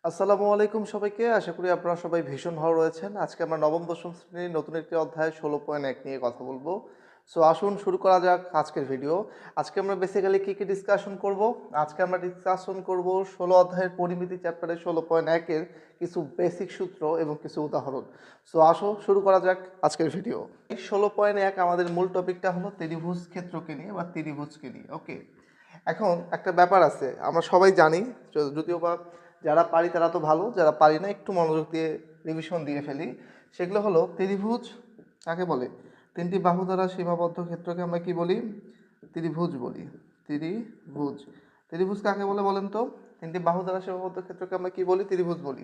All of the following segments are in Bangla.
আসসালামু আলাইকুম সবাইকে। আশা করি আপনারা সবাই ভীষণ ভালো রয়েছেন। আজকে আমরা নবম দশম শ্রেণীর নতুন একটি অধ্যায় ১৬.১ নিয়ে কথা বলবো। সো আসুন শুরু করা যাক আজকের ভিডিও। আজকে আমরা বেসিক্যালি কী ডিসকাশন করব? আজকে আমরা ডিসকাশন করব ১৬ অধ্যায়ের পরিমিতি চ্যাপ্টারের ১৬.১ এর কিছু বেসিক সূত্র এবং কিছু উদাহরণ। সো আসো শুরু করা যাক আজকের ভিডিও। ১৬.১ আমাদের মূল টপিকটা হলো ত্রিভুজ ক্ষেত্রকে নিয়ে বা ত্রিভুজকে নিয়ে। ওকে, এখন একটা ব্যাপার আছে, আমরা সবাই জানি, যদিও বা যারা পারি তারা তো ভালো, যারা পারি না একটু মনোযোগ দিয়ে রিভিশন দিয়ে ফেলি। সেগুলো হলো ত্রিভুজ কাকে বলে? তিনটি বাহু দ্বারা সীমাবদ্ধ ক্ষেত্রকে আমরা কি বলি? ত্রিভুজ বলি। ত্রিভুজ ত্রিভুজ কাকে বলে বলেন তো? তিনটি বাহু দ্বারা সীমাবদ্ধ ক্ষেত্রকে আমরা কি বলি? ত্রিভুজ বলি।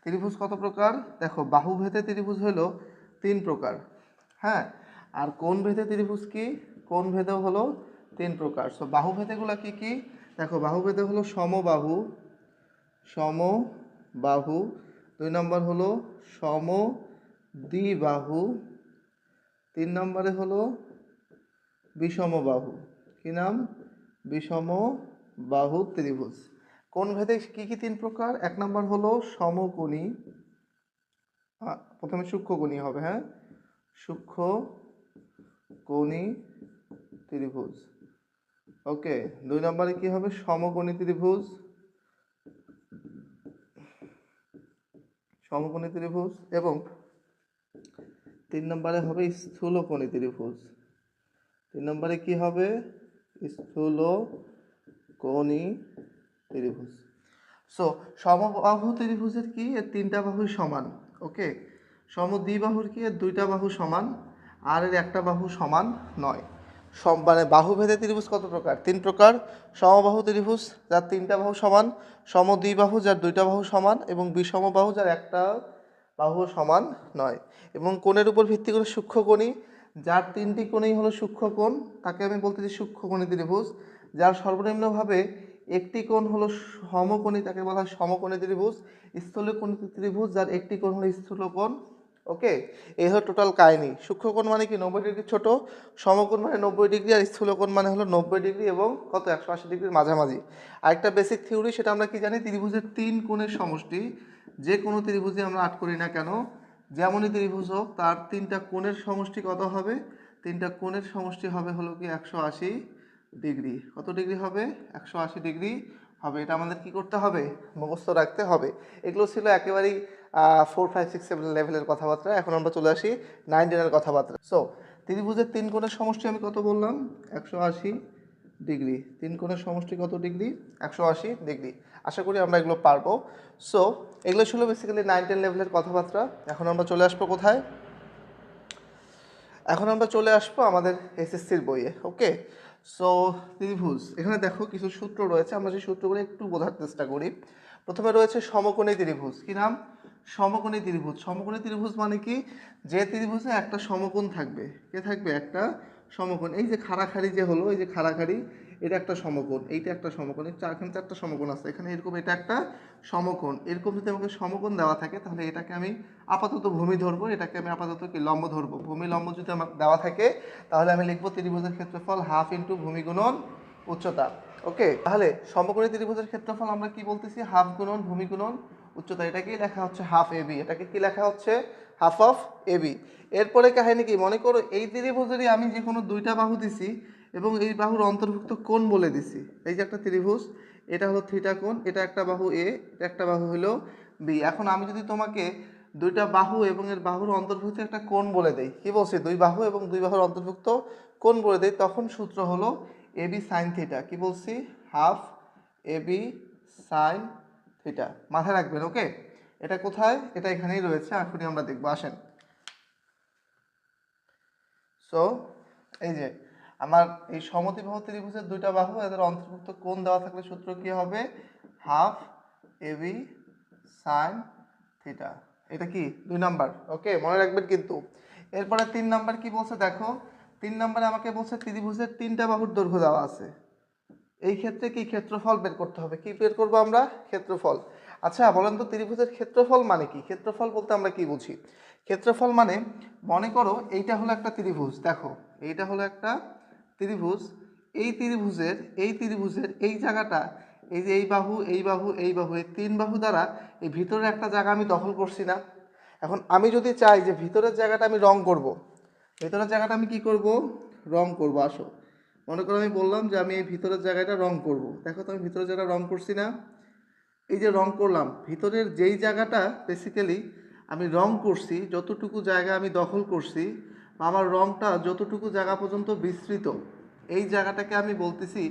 ত্রিভুজ কত প্রকার? দেখো, বাহু ভেদে ত্রিভুজ হলো 3 প্রকার। হ্যাঁ, আর কোণ ভেদে ত্রিভুজ কি? কোণ ভেদেও হলো 3 প্রকার। সো বাহু ভেদেগুলো কি কি? দেখো, বাহু ভেদে হলো সমবাহু, সমবাহু। 2 নম্বর হলো সমদ্বিবাহু। 3 নম্বরে হলো বিষমবাহু। কি নাম? বিষমবাহু ত্রিভুজ। কোণ ভেদে কি কি 3 প্রকার? 1 নম্বর হলো সমকোণী, প্রথমে সূক্ষ্মকোণী হবে, হ্যাঁ, সূক্ষ্মকোণী ত্রিভুজ। ওকে, 2 নম্বরে কি হবে? সমকোণী ত্রিভুজ, সমকোণী ত্রিভুজ। এবং 3 নম্বরে হবে স্থূলকোণী ত্রিভুজ। 3 নম্বরে কি হবে? স্থূলকোণী ত্রিভুজ। সো সমবাহু ত্রিভুজের কি? এর 3টা বাহু সমান। ওকে, সমদ্বিবাহুর কি? এর 2টা বাহু সমান, আর এর একটা বাহু সমান নয়। মানে বাহু ভেদে ত্রিভুজ কত প্রকার? 3 প্রকার। সমবাহু ত্রিভুজ যার 3টা বাহু সমান, সমদ্বিবাহু যার 2টা বাহু সমান, এবং বিষমবাহু যার একটা বাহু সমান নয়। এবং কোণের উপর ভিত্তি করে সূক্ষ্মকোণী, যার 3টি কোণই হলো সূক্ষ্মকোণ, তাকে আমি বলতেছি সূক্ষ্মকোণী ত্রিভুজ। যার সর্বনিম্নভাবে একটি কোণ হলো সমকোণী, তাকে বলা হয় সমকোণী ত্রিভুজ। স্থূলকোণী ত্রিভুজ যার একটি কোণ হলো স্থূলকোণ। ওকে, এই হলো টোটাল কাহিনী। সূক্ষ্মকোণ মানে কি? 90 ডিগ্রি ছোট, সমকোণ মানে 90 ডিগ্রি, আর স্থূলকোণ মানে হলো 90 ডিগ্রি এবং কত? 180 ডিগ্রির মাঝামাঝি। আরেকটা বেসিক থিওরি, সেটা আমরা কি জানি? ত্রিভুজের 3 কোণের সমষ্টি। যে কোনো ত্রিভুজে আমরা আট করি না কেন, যেমনই ত্রিভুজ হোক, তার 3টা কোণের সমষ্টি কত হবে? 3টা কোণের সমষ্টি হবে হলো কি 180 ডিগ্রি। কত ডিগ্রি হবে? 180 ডিগ্রি হবে। এটা আমাদের কি করতে হবে? মুখস্থ রাখতে হবে। এগুলো ছিল একেবারেই 4, 5, 6, 7 লেভেলের কথাবার্তা। এখন আমরা চলে আসি 9, 10 কথাবার্তা। সো ত্রিভুজের 3 কোণের সমষ্টি আমি কত বললাম? 180 ডিগ্রি। 3 কোণের সমষ্টি কত ডিগ্রি? 180 ডিগ্রি। আশা করি আমরা এগুলো পারবো। সো এগুলো ছিল বেসিক্যালি 9, 10 লেভেলের কথাবার্তা। এখন আমরা চলে আসবো কোথায়? এখন আমরা চলে আসবো আমাদের এসএসসির বইয়ে। ওকে, সো ত্রিভুজ, এখানে দেখো কিছু সূত্র রয়েছে, আমরা সেই সূত্রগুলো একটু বোঝার চেষ্টা করি। প্রথমে রয়েছে সমকোণী ত্রিভুজ। কি নাম? সমকোণী ত্রিভুজ। সমকোণী ত্রিভুজ মানে কি? যে ত্রিভুজে একটা সমকোণ থাকবে। কে থাকবে? একটা সমকোণ। এই যে খাড়াখাড়ি যে হলো, এই যে খাড়াখাড়ি, এটা একটা সমকোণ, এইটা একটা সমকোণ, এখানে 4টা সমকোণ আছে, এখানে এরকম এটা একটা সমকোণ। এরকম যদি আমাকে সমকোণ দেওয়া থাকে, তাহলে এটাকে আমি আপাতত ভূমি ধরবো, এটাকে আমি আপাতত কি লম্ব ধরবো। ভূমি লম্ব যদি আমার দেওয়া থাকে, তাহলে আমি লিখবো ত্রিভুজের ক্ষেত্রফল হাফ ইন্টু ভূমি গুণন উচ্চতা। ওকে, তাহলে সমকোণী ত্রিভুজের ক্ষেত্রফল আমরা কি বলতেছি? হাফ গুণন ভূমি গুণন উচ্চতা। এটাকেই লেখা হচ্ছে হাফ এবি। এটাকে কি লেখা হচ্ছে? Half of AB. এরপরে কাহিনী কি? মনে করো এই ত্রিভুজেরই আমি যে কোনো 2টা বাহু দিছি এবং এই বাহুর অন্তর্ভুক্ত কোণ বলে দিছি। এই যে একটা ত্রিভুজ, এটা হলো থিটা কোণ, এটা একটা বাহু এ, এটা একটা বাহু হলো বি। এখন আমি যদি তোমাকে 2টা বাহু এবং এর বাহুর অন্তর্ভুক্ত একটা কোণ বলে দেই, কি বলছি? 2 বাহু এবং 2 বাহুর অন্তর্ভুক্ত কোণ বলে দেই, তখন সূত্র হলো এবি সাইন থিটা। কি বলছি? Half AB sine theta. মাথায় রাখবেন। ওকে, এটা কোথায়? এটা এখানেই রয়েছে, এখনই আমরা দেখবো, আসেন। সো এই যে আমার এই সমদ্বিবাহু ত্রিভুজের 2টা বাহু, এদের অন্তর্ভুক্ত কোণ দেওয়া থাকলে সূত্র কি হবে? Half AB sine theta. এটা কি 2 নাম্বার? ওকে, মনে রাখবেন কিন্তু। এরপরে 3 নাম্বার কি বলছে দেখো। 3 নাম্বারে আমাকে বলছে ত্রিভুজের 3টা বাহুর দৈর্ঘ্য দেওয়া আছে। এই ক্ষেত্রে কি ক্ষেত্রফল বের করতে হবে। কি বের করবো আমরা? ক্ষেত্রফল। আচ্ছা বলেন তো, ত্রিভুজের ক্ষেত্রফল মানে কি? ক্ষেত্রফল বলতে আমরা কি বুঝি? ক্ষেত্রফল মানে, মনে করো এইটা হলো একটা ত্রিভুজ, দেখো এইটা হলো একটা ত্রিভুজ। এই ত্রিভুজের এই জায়গাটা এই যে এই বাহু এই বাহু এই বাহু, এই তিন বাহু দ্বারা এই ভিতরের একটা জায়গা আমি দখল করছি না। এখন আমি যদি চাই যে ভিতরের জায়গাটা আমি রং করব, ভিতরের জায়গাটা আমি কি করব, রং করব। আসো, মনে করো আমি বললাম যে আমি এই ভিতরের জায়গাটা রং করব। দেখো তো আমি ভিতরের জায়গাটা রং করছি না? এই যে রং করলাম, ভিতরের যেই জায়গাটা বেসিক্যালি আমি রং করছি, যতটুকু জায়গা আমি দখল করছি, আমার রংটা যতটুকু জায়গা পর্যন্ত বিস্তৃত, এই জায়গাটাকে আমি বলতেছি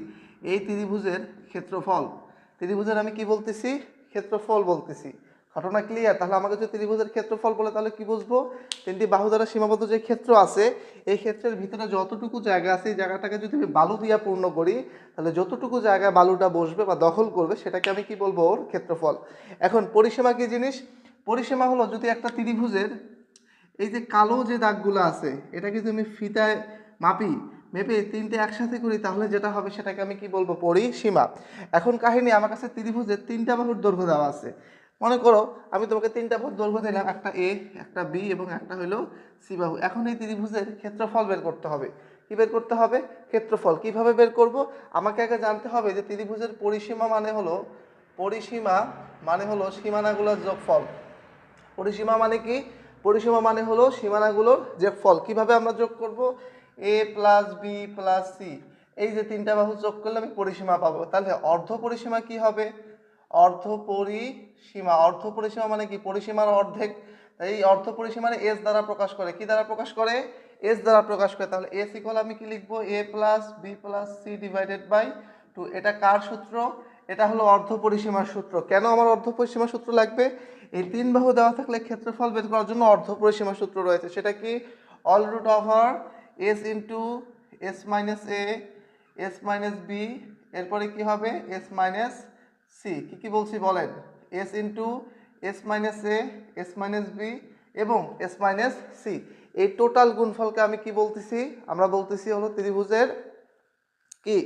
এই ত্রিভুজের ক্ষেত্রফল। ত্রিভুজের আমি কি বলতেছি, ক্ষেত্রফল বলতেছি। ঘটনা ক্লিয়ার? তাহলে আমাকে যদি ত্রিভুজের ক্ষেত্রফল বলে তাহলে কি বুঝবো, তিনটি বাহু দ্বারা সীমাবদ্ধ যে ক্ষেত্র আছে, এই ক্ষেত্রের ভিতরে যতটুকু জায়গা আছে এই জায়গাটাকে যদি আমি বালু দিয়ে পূর্ণ করি, তাহলে যতটুকু জায়গায় বালুটা বসবে বা দখল করবে সেটাকে আমি কি বলবো, ওর ক্ষেত্রফল। এখন পরিসীমা কি জিনিস? পরিসীমা হলো যদি একটা ত্রিভুজের এই যে কালো যে দাগগুলো আছে এটা যদি আমি ফিতায় মাপি, মেপে তিনটে একসাথে করি, তাহলে যেটা হবে সেটাকে আমি কি বলবো, পরিসীমা। এখন কাহিনী, আমার কাছে ত্রিভুজের তিনটা বাহুর দৈর্ঘ্য দেওয়া আছে। মনে করো আমি তোমাকে তিনটা বাহুর দৈর্ঘ্য দিলাম, একটা এ, একটা বি এবং একটা হলো সি বাহু। এখন এই ত্রিভুজের ক্ষেত্রফল বের করতে হবে। কি বের করতে হবে? ক্ষেত্রফল। কিভাবে বের করব? আমাকে আগে জানতে হবে যে ত্রিভুজের পরিসীমা মানে হলো, পরিসীমা মানে হলো সীমানাগুলোর যোগফল। পরিসীমা মানে কি? পরিসীমা মানে হলো সীমানাগুলোর যোগফল। কিভাবে আমরা যোগ করব? এ প্লাস বি প্লাস সি, এই যে তিনটা বাহু যোগ করলে আমি পরিসীমা পাবো। তাহলে অর্ধ পরিসীমা কি হবে? অর্ধ পরিসীমা। অর্ধ পরিসীমা মানে কি? পরিসীমার অর্ধেক। এই অর্ধ পরিসীমা এস দ্বারা প্রকাশ করে। কি দ্বারা প্রকাশ করে? এস দ্বারা প্রকাশ করে। তাহলে এস ইকুয়াল আমি কি লিখবো, A plus B plus C divided by 2। এটা কার সূত্র? এটা হলো অর্ধ পরিসীমার সূত্র। কেন আমার অর্ধ পরিসীমার সূত্র লাগবে? এই তিন বাহু দেওয়া থাকলে ক্ষেত্রফল বের করার জন্য অর্ধ পরিসীমার সূত্র রয়েছে। সেটা কি? All root over S into S minus A, S minus B, এরপরে কি হবে, এস মাইনাস সি। কি কি বলছি বলেন? S into S minus A, S minus B এবং এস মাইনাস সি। এই টোটাল গুণফলকে আমি কি বলতেছি? আমরা বলতেছি হলো ত্রিভুজের কি?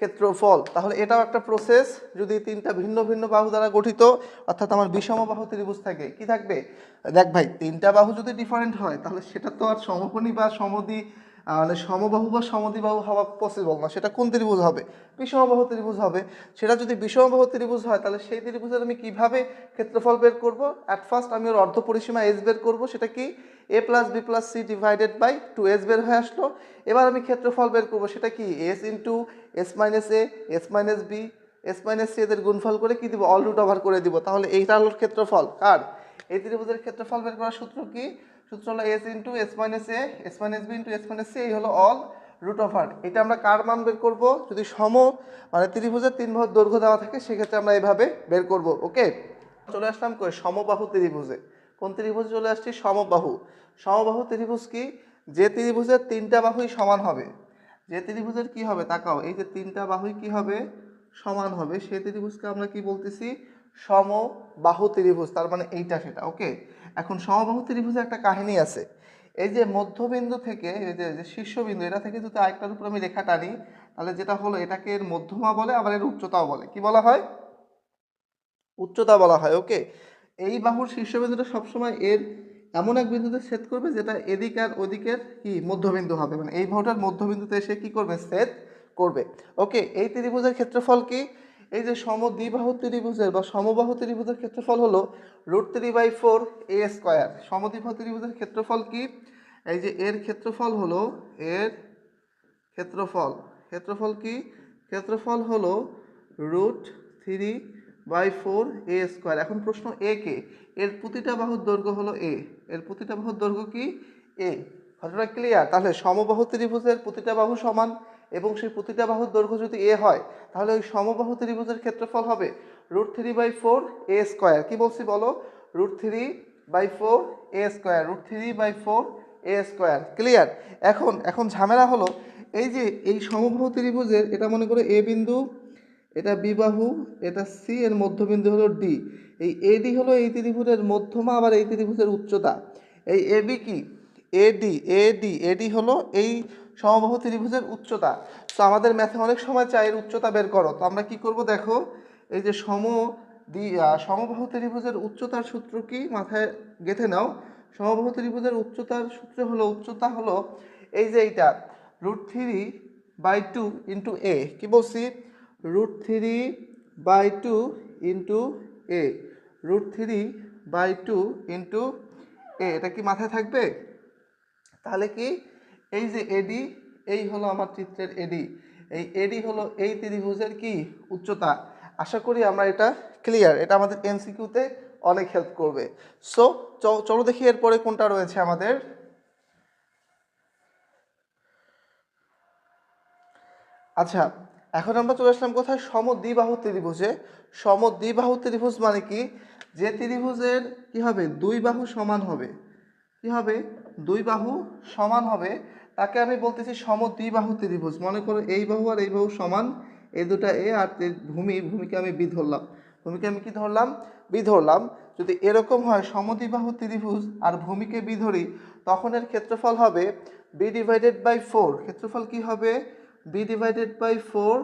ক্ষেত্রফল। তাহলে এটাও একটা প্রসেস। যদি তিনটা ভিন্ন ভিন্ন বাহু দ্বারা গঠিত, অর্থাৎ আমার বিষম বাহু ত্রিভুজ থাকে, কি থাকবে? দেখ ভাই, তিনটা বাহু যদি ডিফারেন্ট হয় তাহলে সেটা তো আর সমকোণী বা সমদ্বি মানে সমবাহু বা সমদ্বিবাহু হওয়া পসিবল না। সেটা কোন ত্রিভুজ হবে? বিষমবাহু ত্রিভুজ হবে। সেটা যদি বিষমবাহু ত্রিভুজ হয় তাহলে সেই ত্রিভুজের আমি কিভাবে ক্ষেত্রফল বের করব? অ্যাট ফার্স্ট আমি ওর অর্ধ পরিসীমা এস বের করব। সেটা কি? A plus B plus C divided by 2s বের হয়ে আসলো। এবার আমি ক্ষেত্রফল বের করব। সেটা কি? S into S minus A, S minus B, S minus C, এদের গুণফল করে কি দিব? অল রুট ওভার করে দিব। তাহলে এইটা হলো ক্ষেত্রফল কার? এই ত্রিভুজের ক্ষেত্রফল বের করার সূত্র কি? সূত্র হলো S into S minus A, S minus B into S minus C, এই হলো অল রুট ওভার। এটা আমরা কার মান বের করব? যদি মানে ত্রিভুজের তিন বাহুর দৈর্ঘ্য দেওয়া থাকে সেক্ষেত্রে আমরা এইভাবে বের করব। ওকে, চলে আসলাম কই? সমবাহু ত্রিভুজে। কোন ত্রিভুজে চলে আসছি? সমবাহু। সমবাহু ত্রিভুজ কি? যে ত্রিভুজের তিনটা বাহুই সমান হবে। যে ত্রিভুজের কি হবে? তাকাও, এই যে তিনটা বাহুই কি হবে? সমান হবে। সেই ত্রিভুজকে আমরা কি বলতেছি? সমবাহু ত্রিভুজ। তার মানে এইটা সেটা। ওকে, এখন সমবাহু ত্রিভুজে একটা কাহিনী আছে। এই যে মধ্যবিন্দু থেকে, এই যে শীর্ষবিন্দু, এটা থেকে যদি আরেকটার উপর আমি রেখা টানি, তাহলে যেটা হলো এটাকে এর মধ্যমা বলে, আবার এর উচ্চতাও বলে। কি বলা হয়? উচ্চতা বলা হয়। ওকে, এই বাহুর শীর্ষবিন্দুটা সবসময় এর এমন এক বিন্দুতে ছেদ করবে যেটা এদিক আর ওদিকের কি মধ্যবিন্দু হবে, মানে এই বাহুটার মধ্যবিন্দুতে এসে কি করবে? ছেদ করবে। ওকে, এই ত্রিভুজের ক্ষেত্রফল কি? এই যে সমদ্বিবাহু ত্রিভুজের বা সমবাহু ত্রিভুজের ক্ষেত্রফল হলো √3/4 a স্কয়ার। সমদ্বিবাহু ত্রিভুজের ক্ষেত্রফল কি? এই যে এর ক্ষেত্রফল হলো, এর ক্ষেত্রফল, ক্ষেত্রফল কি? ক্ষেত্রফল হলো √3/4 a স্কয়ার। এখন প্রশ্ন, এ কে? এর প্রতিটা বাহুর দৈর্ঘ্য হলো এ। এর প্রতিটা বাহুর দৈর্ঘ্য কি? এ। ঘটনা ক্লিয়ার? তাহলে সমবাহু ত্রিভুজের প্রতিটা বাহু সমান এবং সেই প্রতিটা বাহুর দৈর্ঘ্য যদি এ হয়, তাহলে ওই সমবাহু ত্রিভুজের ক্ষেত্রফল হবে √3/4 a স্কয়ার। কি বলছি বলো? √3/4 a square, √3/4 a square. Clear? এখন ঝামেলা হলো, এই যে এই সমবাহু ত্রিভুজের, এটা মনে করে এ বিন্দু, এটা বি বাহু, এটা সি, এর মধ্যবিন্দু হলো ডি। এই এডি হলো এই ত্রিভুজের মধ্যমা, আবার এই ত্রিভুজের উচ্চতা। এই এবি কি? এডি হলো এই সমবাহু ত্রিভুজের উচ্চতা। তো আমাদের ম্যাথে অনেক সময় চাই এর উচ্চতা বের করো। তো আমরা কি করব দেখো, এই যে সমবাহু ত্রিভুজের উচ্চতার সূত্র কি মাথায় গেঁথে নাও। সমবাহু ত্রিভুজের উচ্চতার সূত্র হলো, উচ্চতা হলো এই যে এইটা √3/2 ইন্টু এ। কি বলছি? √3 by two into A, √3/2 into A. এটা কি মাথায় থাকবে? তাহলে কি এই যে এডি, এই হলো আমার চিত্রের এডি, এই এডি হলো এই ত্রিভুজের কি উচ্চতা। আশা করি আমরা এটা ক্লিয়ার, এটা আমাদের এমসিকিউতে অনেক হেল্প করবে। সো চলো দেখি এরপরে কোনটা রয়েছে আমাদের। আচ্ছা, এখন আমরা চলে আসলাম কোথায়? সমদ্বিবাহু ত্রিভুজে। সমদ্বিবাহু ত্রিভুজ মানে কি? যে ত্রিভুজের কি হবে, দুই বাহু সমান হবে। কি হবে? দুই বাহু সমান হবে, তাকে আমি বলতেছি সমদ্বিবাহু ত্রিভুজ। মনে করো এই বাহু আর এই বাহু সমান, এই দুটা এ, আর ভূমিকে আমি বি ধরলাম। ভূমিকে আমি কি ধরলাম? বি ধরলাম। যদি এরকম হয় সমদ্বিবাহু ত্রিভুজ আর ভূমিকে বি ধরি, তখন এর ক্ষেত্রফল হবে b/4। ক্ষেত্রফল কি হবে? b/4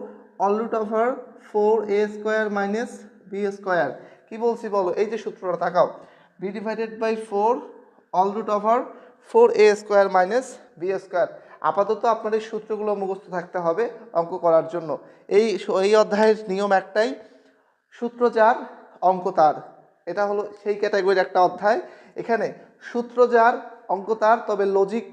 (4a² - b²). কি বলছি বলো? এই যে সূত্রটা তাকাও, b/4 (4a² - b²). আপাতত আপনার এই সূত্রগুলো মুখস্থ থাকতে হবে অঙ্ক করার জন্য। এই অধ্যায়ের নিয়ম একটাই, সূত্র যার অঙ্ক তার। এটা হলো সেই ক্যাটাগরির একটা অধ্যায়। এখানে সূত্র যার অঙ্ক তার, তবে লজিক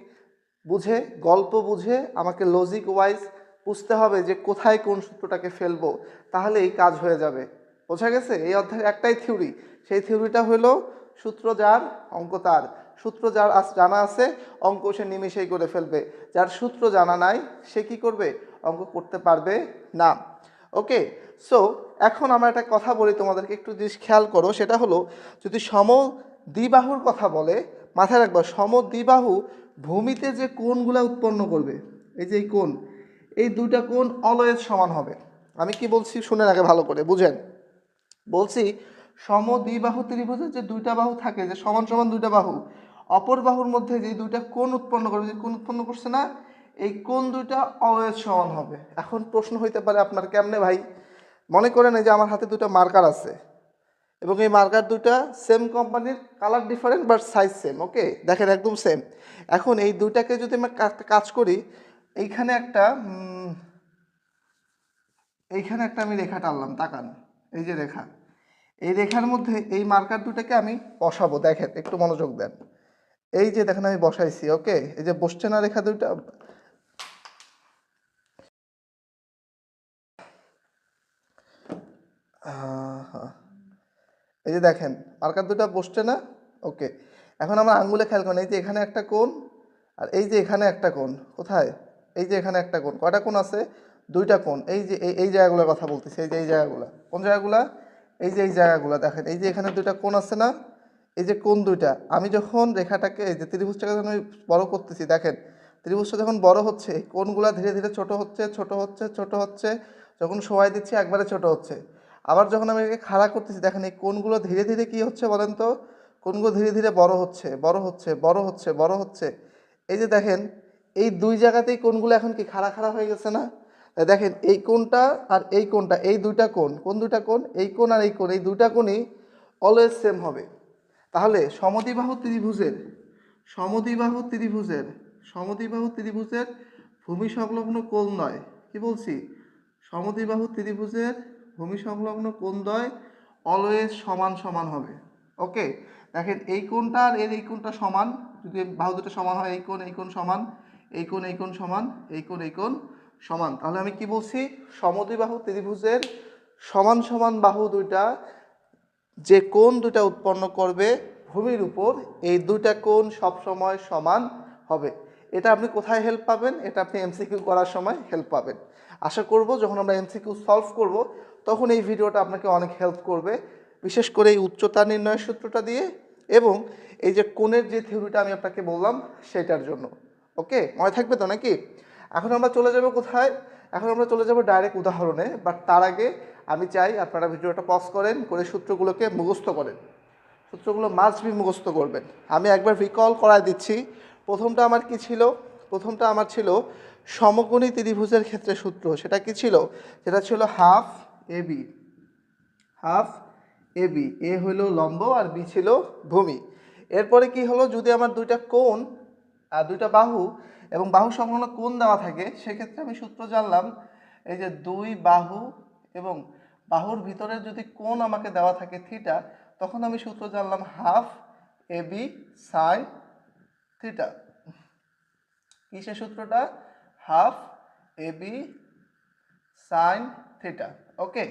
বুঝে, গল্প বুঝে আমাকে লজিক ওয়াইজ বুঝতে হবে যে কোথায় কোন সূত্রটাকে ফেলবো, তাহলে এই কাজ হয়ে যাবে। বোঝা গেছে? এই অধ্যায়ের একটাই থিওরি, সেই থিওরিটা হলো সূত্র যার অঙ্ক তার। সূত্র যার জানা আছে, অঙ্ক সে নিমেষেই করে ফেলবে। যার সূত্র জানা নাই, সে কি করবে? অঙ্ক করতে পারবে না। ওকে, সো এখন আমরা একটা কথা বলি তোমাদেরকে, একটু জিনিস খেয়াল করো। সেটা হলো, যদি সমদ্বিবাহুর কথা বলে, মাথায় রাখবা সমদ্বিবাহু ভূমিতে যে কোণগুলো উৎপন্ন করবে, এই যে এই কোণ, এই দুইটা কোণ অলওয়েজ সমান হবে। আমি কি বলছি শুনেন আগে ভালো করে বুঝেন। বলছি সমদ্বিবাহু ত্রিভুজের যে দুইটা বাহু থাকে, যে সমান সমান দুইটা বাহু, অপর বাহুর মধ্যে যে দুইটা কোণ উৎপন্ন করবে, যে কোণ উৎপন্ন করছে না, এই কোণ দুইটা অলওয়েজ সমান হবে। এখন প্রশ্ন হইতে পারে আপনার, কেমনে ভাই? মনে করেন এই যে আমার হাতে দুটো মার্কার আছে, এবং এই মার্কার দুটা সেম কোম্পানির, colour different but size same. Okay, দেখেন একদম সেম। এখন এই দুইটাকে যদি আমরা কাজ করি, এইখানে একটা আমি রেখা টানলাম, তাকান, এই যে রেখা, এই রেখার মধ্যে এই মার্কার দুটাকে আমি বসাবো। দেখেন একটু মনোযোগ দেন, এই যে দেখেন আমি বসাইছি। ওকে, এই যে বসছে না রেখা দুইটা, এই যে দেখেন মার্কার দুটা বসছে না? ওকে, এখন আমরা আঙ্গুলে খেয়াল করেন, এই যে এখানে একটা কোণ, আর এই যে এখানে একটা কোণ। কোথায়? এই যে এখানে একটা কোণ। কয়টা কোণ আছে? দুইটা কোণ। এই যে এই জায়গাগুলোর কথা বলতেছি, এই যে এই জায়গাগুলো। কোন জায়গাগুলা? এই যে এই জায়গাগুলো দেখেন, এই যে এখানে দুইটা কোণ আছে না? এই যে কোণ দুইটা, আমি যখন রেখাটাকে, এই যে ত্রিভুজটাকে যখন আমি বড় করতেছি, দেখেন ত্রিভুজটা যখন বড় হচ্ছে, এই কোণগুলা ধীরে ধীরে ছোট হচ্ছে, ছোট হচ্ছে, ছোট হচ্ছে। যখন সময় দিচ্ছি একবারে ছোট হচ্ছে। আবার যখন আমি এটাকে খাড়া করতেছি, দেখেন এই কোণগুলো ধীরে ধীরে কি হচ্ছে বলেন তো? কোণগুলো ধীরে ধীরে বড় হচ্ছে, বড় হচ্ছে, বড় হচ্ছে, বড় হচ্ছে। এই যে দেখেন এই দুই জায়গাতেই কোণগুলো এখন কি খাড়া খাড়া হয়ে গেছে না? দেখেন এই কোণটা আর এই কোণটা, এই দুইটা কোণ, কোন দুইটা কোণ? এই কোণ আর এই কোণ, এই দুইটা কোণই অলওয়েজ সেম হবে। তাহলে সমদ্বিবাহু ত্রিভুজের ভূমি সংলগ্ন কোণ নয়, কি বলছি? সমদ্বিবাহু ত্রিভুজের ভূমি সংলগ্ন কোণদ্বয় অলওয়েজ সমান সমান হবে। ওকে, দেখেন এই কোণটা আর এই কোণটা সমান, যদি বাহু দুটো সমান হয়, এই কোণ সমান, এই কোণ সমান, এই কোণ সমান। তাহলে আমি কি বলছি? সমদ্বিবাহু ত্রিভুজের সমান সমান বাহু দুইটা যে কোণ দুটা উৎপন্ন করবে ভূমির উপর, এই দুইটা কোণ সবসময় সমান হবে। এটা আপনি কোথায় হেল্প পাবেন? এটা আপনি এমসিকিউ করার সময় হেল্প পাবেন। আশা করব যখন আমরা এমসিকিউ সলভ করব, তখন এই ভিডিওটা আপনাকে অনেক হেল্প করবে, বিশেষ করে এই উচ্চতা নির্ণয়ের সূত্রটা দিয়ে, এবং এই যে কোণের যে থিওরিটা আমি আপনাকে বললাম সেটার জন্য। ওকে, মনে থাকবে তো নাকি? এখন আমরা চলে যাব কোথায়? এখন আমরা চলে যাব ডাইরেক্ট উদাহরণে। বাট তার আগে আমি চাই আপনারা ভিডিওটা পজ করেন, করে সূত্রগুলোকে মুখস্থ করেন। সূত্রগুলো মাস্ট বি মুখস্থ করবেন। আমি একবার রিকল করায় দিচ্ছি। প্রথমটা আমার কি ছিল? প্রথমটা আমার ছিল সমকোণী ত্রিভুজের ক্ষেত্রে সূত্র। সেটা কি ছিল? সেটা ছিল হাফ এবি। হাফ এবি, এ হলো লম্ব আর বি ছিল ভূমি। এরপরে কি হলো? যদি আমার দুইটা কোণ আর দুইটা বাহু এবং বাহু সংলগ্ন কোণ দেওয়া থাকে, সেক্ষেত্রে আমি সূত্র জানলাম, এই যে দুই বাহু এবং বাহুর ভিতরে যদি কোণ আমাকে দেওয়া থাকে থিটা, তখন আমি সূত্র জানলাম half A B sine theta. কিসের সূত্রটা? Half A B sine theta. ওকে,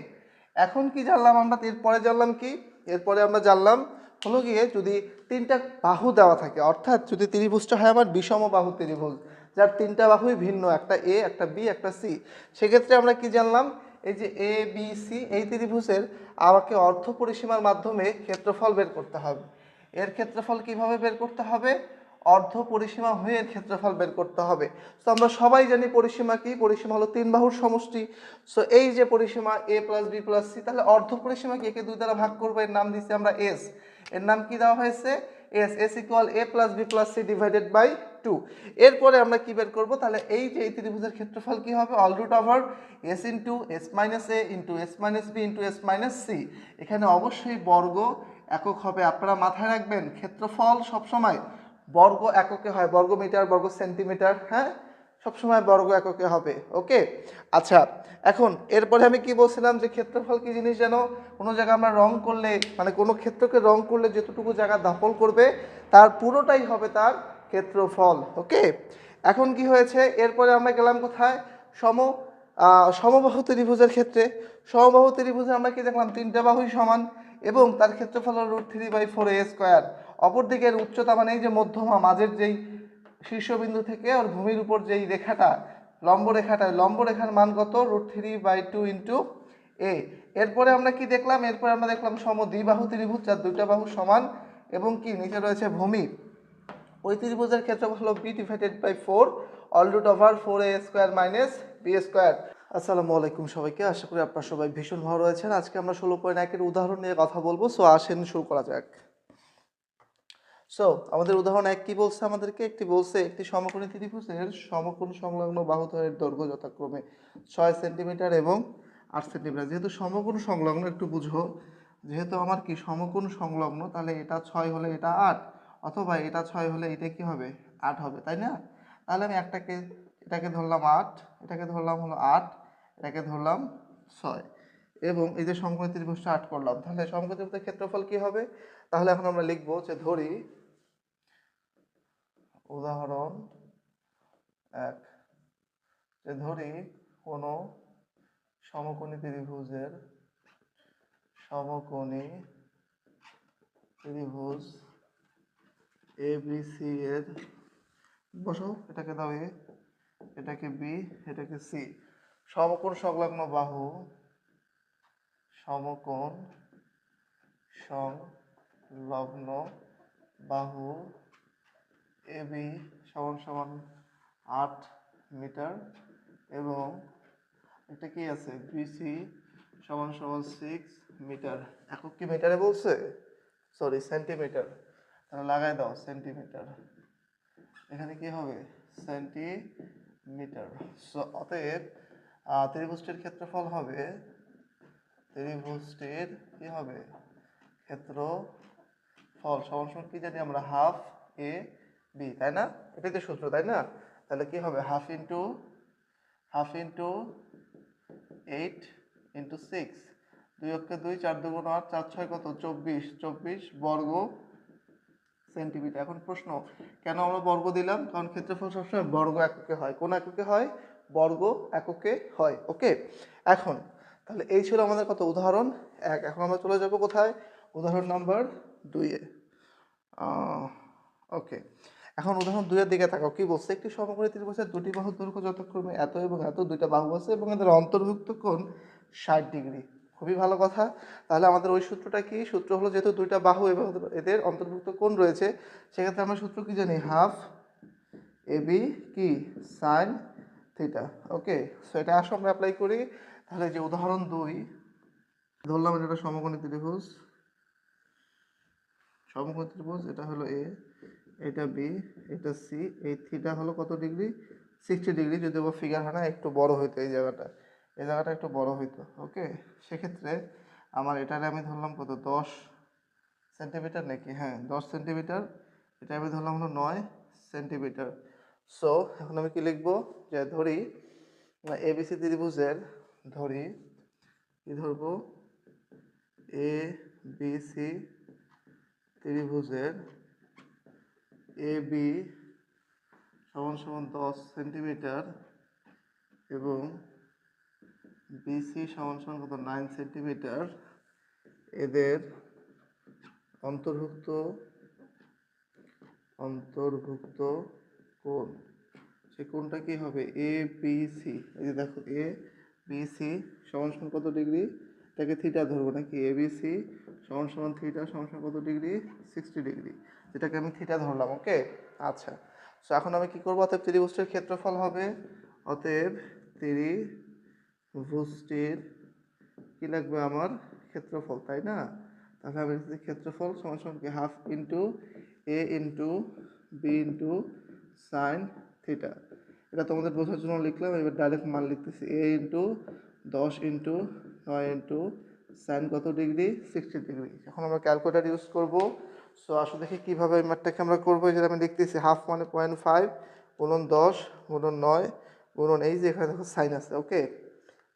এখন কি জানলাম আমরা? এরপরে জানলাম কি? এরপরে আমরা জানলাম হলো গিয়ে যদি তিনটা বাহু দেওয়া থাকে, অর্থাৎ যদি ত্রিভুজটা হয় আমার বিষম বাহু ত্রিভুজ, যার তিনটা বাহুই ভিন্ন, একটা এ, একটা বি, একটা সি, সেক্ষেত্রে আমরা কি জানলাম? এই যে এ বি সি এই ত্রিভুজের আমাকে অর্ধ পরিসীমার মাধ্যমে ক্ষেত্রফল বের করতে হবে। এর ক্ষেত্রফল কিভাবে বের করতে হবে? অর্ধ পরিসীমা হয়ে এর ক্ষেত্রফল বের করতে হবে। তো আমরা সবাই জানি পরিসীমা কি? পরিসীমা হলো তিন বাহুর সমষ্টি। সো এই যে পরিসীমা এ প্লাস বি প্লাস সি, তাহলে অর্ধ পরিসীমা কি? একে দুই দ্বারা ভাগ করবো, এর নাম দিচ্ছি আমরা এস। এর নাম কি দেওয়া হয়েছে? S. S equal A plus B plus C divided by 2। এরপরে আমরা কি বের করবো? তাহলে এই যে এই ত্রিভুজের ক্ষেত্রফল কি হবে? All root over S into S minus A into S minus B into S minus C. এখানে অবশ্যই বর্গ একক হবে। আপনারা মাথায় রাখবেন, ক্ষেত্রফল সবসময় বর্গ এককে হয়, বর্গ মিটার, বর্গ সেন্টিমিটার, হ্যাঁ, সবসময় বর্গ এককে হবে। ওকে, আচ্ছা, এখন এরপরে আমি কি বলছিলাম যে ক্ষেত্রফল কি জিনিস যেন? কোনো জায়গা আমরা রং করলে, মানে কোনো ক্ষেত্রকে রং করলে যতটুকু জায়গা দখল করবে তার পুরোটাই হবে তার ক্ষেত্রফল। ওকে, এখন কি হয়েছে? এরপরে আমরা গেলাম কোথায়? সমবাহু ত্রিভুজের ক্ষেত্রে। সমবাহু ত্রিভুজে আমরা কি দেখলাম? তিনটা বাহুই সমান এবং তার ক্ষেত্রফল হল √3/4a²। অপরদিকে এর উচ্চতা, মানে এই যে মধ্যমা, মাঝের যেই শীর্ষবিন্দু থেকে ওর ভূমির উপর যেই রেখাটা, লম্ব রেখাটা, লম্ব রেখার মান কত? √3/2 ইন্টু এ। এরপরে আমরা কি দেখলাম? এরপরে আমরা দেখলাম সমদ্বিবাহু ত্রিভুজ, যার দুইটা বাহু সমান এবং কি নিচে রয়েছে ভূমি। ওই ত্রিভুজের ক্ষেত্রফল হলো b/4 all root over 4a² minus b²। আসসালামু আলাইকুম সবাইকে, আশা করি আপনারা সবাই ভীষণ ভালো রয়েছেন। আজকে আমরা 16.1 এর উদাহরণ নিয়ে কথা বলবো। সো আসেন শুরু করা যাক। সো আমাদের উদাহরণ 1 কি বলছে আমাদেরকে? একটি সমকোণী ত্রিভুজের সমকোণ সংলগ্ন বাহুদ্বয়ের দৈর্ঘ্য যথাক্রমে 6 সেন্টিমিটার এবং 8 সেন্টিমিটার। যেহেতু সমকোণ সংলগ্ন, একটু বুঝো, যেহেতু আমার কি সমকোণ সংলগ্ন, তাহলে এটা 6 হলে এটা 8, অথবা এটা 6 হলে এটা কি হবে? 8 হবে, তাই না? তাহলে আমি এটাকে ধরলাম 8, এটাকে ধরলাম হলো 8, এটাকে ধরলাম 6 এবং এই যে সমকোণী ত্রিভুজটা 8 করলাম। তাহলে সমকোণী ত্রিভুজের ক্ষেত্রফল কি হবে? তাহলে এখন আমরা লিখবো যে ধরি উদাহরণ 1, যে ধরি কোনো সমকোণী ত্রিভুজ ABC এর, বসো, এটাকে দাও এ, এটাকে বি, এটাকে সি, সমকোণ সংলগ্ন বাহু AB সমান সমান 8 মিটার এবং এটা কি আছে? BC সমান সমান 6 মিটার। একক কি মিটারে বলছে? Sorry, centimetre. তাহলে লাগাই দাও সেন্টিমিটার। এখানে কি হবে? সেন্টিমিটার। সো অতএব ত্রিভুজটির ক্ষেত্রফল হবে, ত্রিভুজটির কি হবে? ক্ষেত্রফল সমান সমান কি জানি আমরা? হাফ এ বি, তাই না? এটাই তো সূত্র, তাই না? তাহলে কি হবে? হাফ ইন্টু 8 ইন্টু 6, 2 অক্ষে 2, 4 2 8, 4 6 কত? 24 বর্গ সেন্টিমিটার। এখন প্রশ্ন, কেন আমরা বর্গ দিলাম? কারণ ক্ষেত্রফল সবসময় বর্গ এককে হয়। কোন এককে হয়? বর্গ এককে হয়। ওকে, এখন তাহলে এই ছিল আমাদের কত? উদাহরণ 1। এখন আমরা চলে যাব কোথায়? উদাহরণ নাম্বার 2 এ। ওকে, এখন উদাহরণ 2 এর দিকে তাকাও। কি বলছে? একটি সমকোণী ত্রিভুজের দুটি বাহুর দৈর্ঘ্য যথাক্রমে এত এবং এত, দুইটা বাহু আছে এবং এদের অন্তর্ভুক্ত কোণ 60 ডিগ্রি। খুবই ভালো কথা। তাহলে আমাদের ওই সূত্রটা কি? সূত্র হলো, যেহেতু দুইটা বাহু এবং এদের অন্তর্ভুক্ত কোণ রয়েছে, সেক্ষেত্রে আমরা সূত্র কি জানি? হাফ এ বি কি সাইন থিটা। ওকে, সো এটা আসো আমরা অ্যাপ্লাই করি। তাহলে যে উদাহরণ 2 ধরলাম, এটা সমকোণী ত্রিভুজ, এটা হলো এ, এটা বি, এটা সি। এই থিটা হলো কত ডিগ্রি? 60 ডিগ্রি। যদি ও ফিগার হয় না, একটু বড় হইতো এই জায়গাটা একটু বড় হইতো। ওকে, সেক্ষেত্রে আমার এটারে আমি ধরলাম কত? 10 সেন্টিমিটার নাকি? হ্যাঁ, 10 সেন্টিমিটার। এটা আমি ধরলাম হলো 9 সেন্টিমিটার। সো এখন আমি কি লিখবো? যে ধরি এবিসি ত্রিভুজের, ধরি কি ধরবো, এ বি সি ত্রিভুজের এ বি সমান সমান 10 সেন্টিমিটার এবং বিসি সমান সমান কত 9 সেন্টিমিটার, এদের অন্তর্ভুক্ত কোণ, সেই কোণটা কি হবে এ বি সি। এই যে দেখো এ বি সি সমান সমান কত ডিগ্রি, এটাকে থিটা ধরবো নাকি, এ বি সি সমান সমান থিটা সমান সমান কত ডিগ্রি, 60 ডিগ্রি, যেটাকে আমি থিটা ধরলাম। ওকে, আচ্ছা। সো এখন আমি কি করবো, অতএব ত্রিভুজটির ক্ষেত্রফল হবে, অতএব ত্রিভুজটির কি লাগবে আমার, ক্ষেত্রফল, তাই না? তাহলে আমি ক্ষেত্রফল সমান সমান কি half into A into B into sine theta. এটা তোমাদের বোঝার জন্য লিখলাম, এবার ডাইরেক্ট মান লিখতেছি, A into 10 into 9 into sine কত ডিগ্রি, 60 ডিগ্রি। এখন আমরা ক্যালকুলেটার ইউজ করব। সো আসলে দেখি কীভাবে এই ম্যাথটাকে আমরা করবো। এই যে আমি লিখতেছি হাফ মানে 0.5 গুণন 10 গুণন 9 গুণন এই যে এখানে দেখো সাইন আছে। ওকে,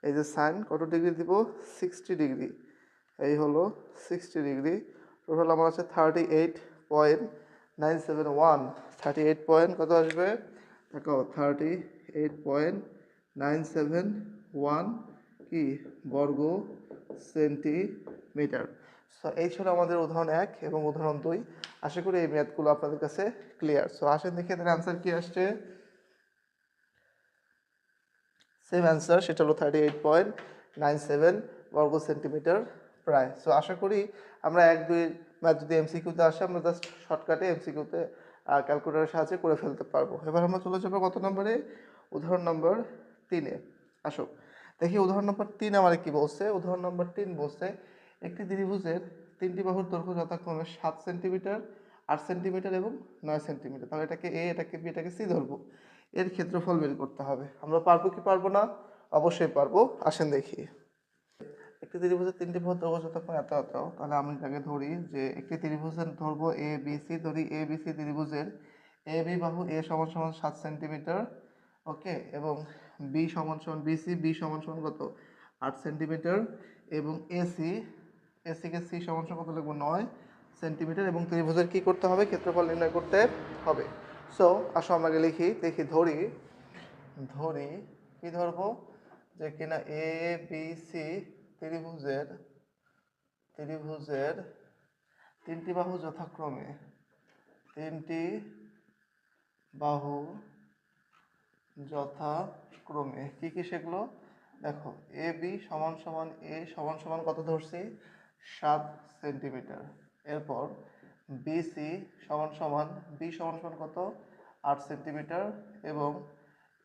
এই যে সাইন কত ডিগ্রি দিব, 60 ডিগ্রি, এই হলো 60 ডিগ্রি। টোটাল আমার আছে 38.971, 38 পয়েন্ট কত আসবে দেখো, 38.971 কি বর্গ সেন্টিমিটার। সো এই ছিল আমাদের উদাহরণ 1 এবং উদাহরণ 2। আশা করি এই ম্যাথগুলো আপনাদের কাছে ক্লিয়ার। সো আসেন দেখি এদের অ্যান্সার কি আসছে। সেম অ্যান্সার, সেটা হলো 38.97 বর্গ সেন্টিমিটার প্রায়। সো আশা করি আমরা 1-2 ম্যাথ যদি এমসিকিউতে আসে আমরা জাস্ট শর্টকাটে এমসিকিউতে ক্যালকুলেটারের সাহায্যে করে ফেলতে পারবো। এবার আমরা চলে যাবো কত নম্বরে, উদাহরণ নম্বর 3-এ। আসো দেখি উদাহরণ নম্বর 3 আমার কি বলছে। উদাহরণ নম্বর 3 বলছে একটি ত্রিভুজের 3টি বাহুর দৈর্ঘ্য যথাক্রমে 7 সেন্টিমিটার, 8 সেন্টিমিটার এবং 9 সেন্টিমিটার। তাহলে এটাকে এ, এটাকে বি, এটাকে সি ধরবো। এর ক্ষেত্রফল বের করতে হবে। আমরা পারবো কি পারবো না, অবশ্যই পারবো। আসেন দেখি, একটি ত্রিভুজের 3টি বাহুর দৈর্ঘ্য যথাক্রমে এত এত। তাহলে আমি এটাকে ধরি যে একটি ত্রিভুজের ধরবো এ বি সি, ধরি এ বি সি ত্রিভুজের এ বি বাহু এ সমান সমান 7 সেন্টিমিটার, ওকে, এবং বি সমান সমান বিসি, বি সমান সমান কত 8 সেন্টিমিটার, এবং এসি, এসিকে সি সমান সমান কত লিখবো 9 সেন্টিমিটার, এবং ত্রিভুজের কি করতে হবে, ক্ষেত্রফল নির্ণয় করতে হবে। সো আসো আমরা লিখি, দেখি ধরি কি ধরবো, যে কিনা এ বি সি ত্রিভুজের 3টি বাহু যথাক্রমে, 3টি বাহু যথাক্রমে কি কি সেগুলো দেখো, এ বি সমান সমান এ সমান সমান কত ধরছি 7 সেন্টিমিটার, এরপর বিসি সমান সমান বি সমান সমান কত 8 সেন্টিমিটার, এবং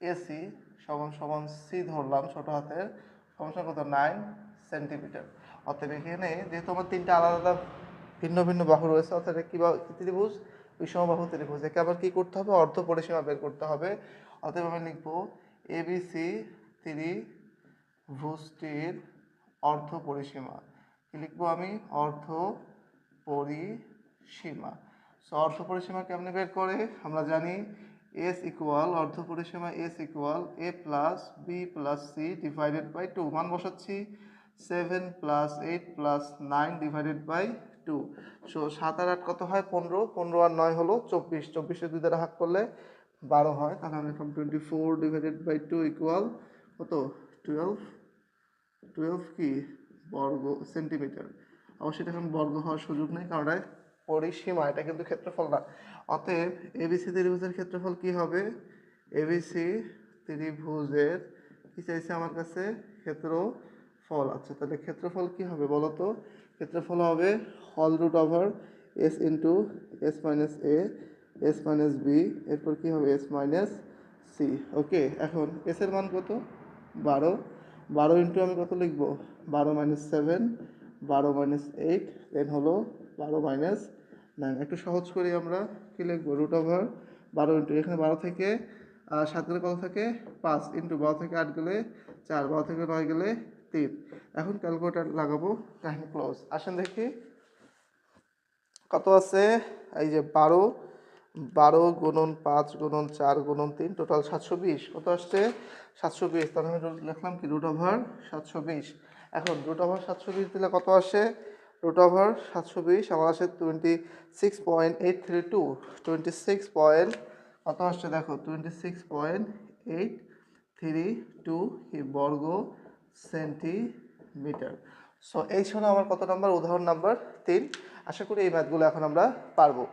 এসি সমান সমান সি ধরলাম ছোট হাতের, সমান সমান কত 9 সেন্টিমিটার। অতএব এখানে যেহেতু আমার 3টা আলাদা আলাদা ভিন্ন ভিন্ন বাহু রয়েছে, অর্থাৎ কি ত্রিভুজ, বিষমবাহু ত্রিভুজ। একে আবার কি করতে হবে, অর্ধ পরিসীমা বের করতে হবে। অতএব আমি লিখব এবিসি ত্রিভুজটির অর্ধ পরিসীমা। কি লিখবো আমি, অর্ধ পরিসীমা। সো অর্ধ পরিসীমা কেমনে বের করে, আমরা জানি এস ইকুয়াল, অর্ধ পরিসীমা S equal A plus B plus C divided by 2। মান বসাচ্ছি 7 plus 8 plus 9 divided by 2। So 7 আর 8 কত হয় 15, 15 আর 9 হলো 24, 24 2 দ্বারা ভাগ করলে 12 হয়। তাহলে আমি লিখলাম 24 ডিভাইডেড বাই 2 ইকুয়াল কত 12 কি বর্গ সেন্টিমিটার। অবশ্যই এটা এখন বর্গ হওয়ার সুযোগ নেই, কারণ এটা পরিসীমা, এটা কিন্তু ক্ষেত্রফল না। অতএব এবিসি ত্রিভুজের ক্ষেত্রফল কি হবে, এবিসি ত্রিভুজের কি চাইছে আমার কাছে, ক্ষেত্রফল। আচ্ছা তাহলে ক্ষেত্রফল কি হবে বলো তো, ক্ষেত্রফল হবে হল root over S into S minus A, S minus B, এরপর কি হবে এস মাইনাস সি। ওকে, এখন এস এর মান কত 12, 12 ইন্টু আমি কত লিখবো 12 মাইনাস 7, 12 মাইনাস 8, দেন হলো 12 মাইনাস 9। একটু সহজ করি আমরা, কি লিখবো রুট ওভার 12 ইন্টু, এখানে 12 থেকে 7 গেলে কত থাকে 5, ইন্টু 12 থেকে 8 গেলে 4, 12 থেকে 9 গেলে 3। এখন ক্যালকুলেটার লাগাবো, কাহিনী ক্লোজ। আসেন দেখি কত আছে, এই যে 12 গুণন 5 গুণন 4 গুণন 3, টোটাল 720। কত আসছে 720। তাহলে আমি লিখলাম কি রুট ওভার 720। এখন √720 দিলে কত আসে? √720 আমার আসে 26.832, 26 পয়েন্ট কত আসছে দেখো, 26.832 বর্গ সেন্টিমিটার। সো এই ছিল আমার কত নাম্বার উদাহরণ নাম্বার 3। আশা করি এই ম্যাথগুলো এখন আমরা পারবো।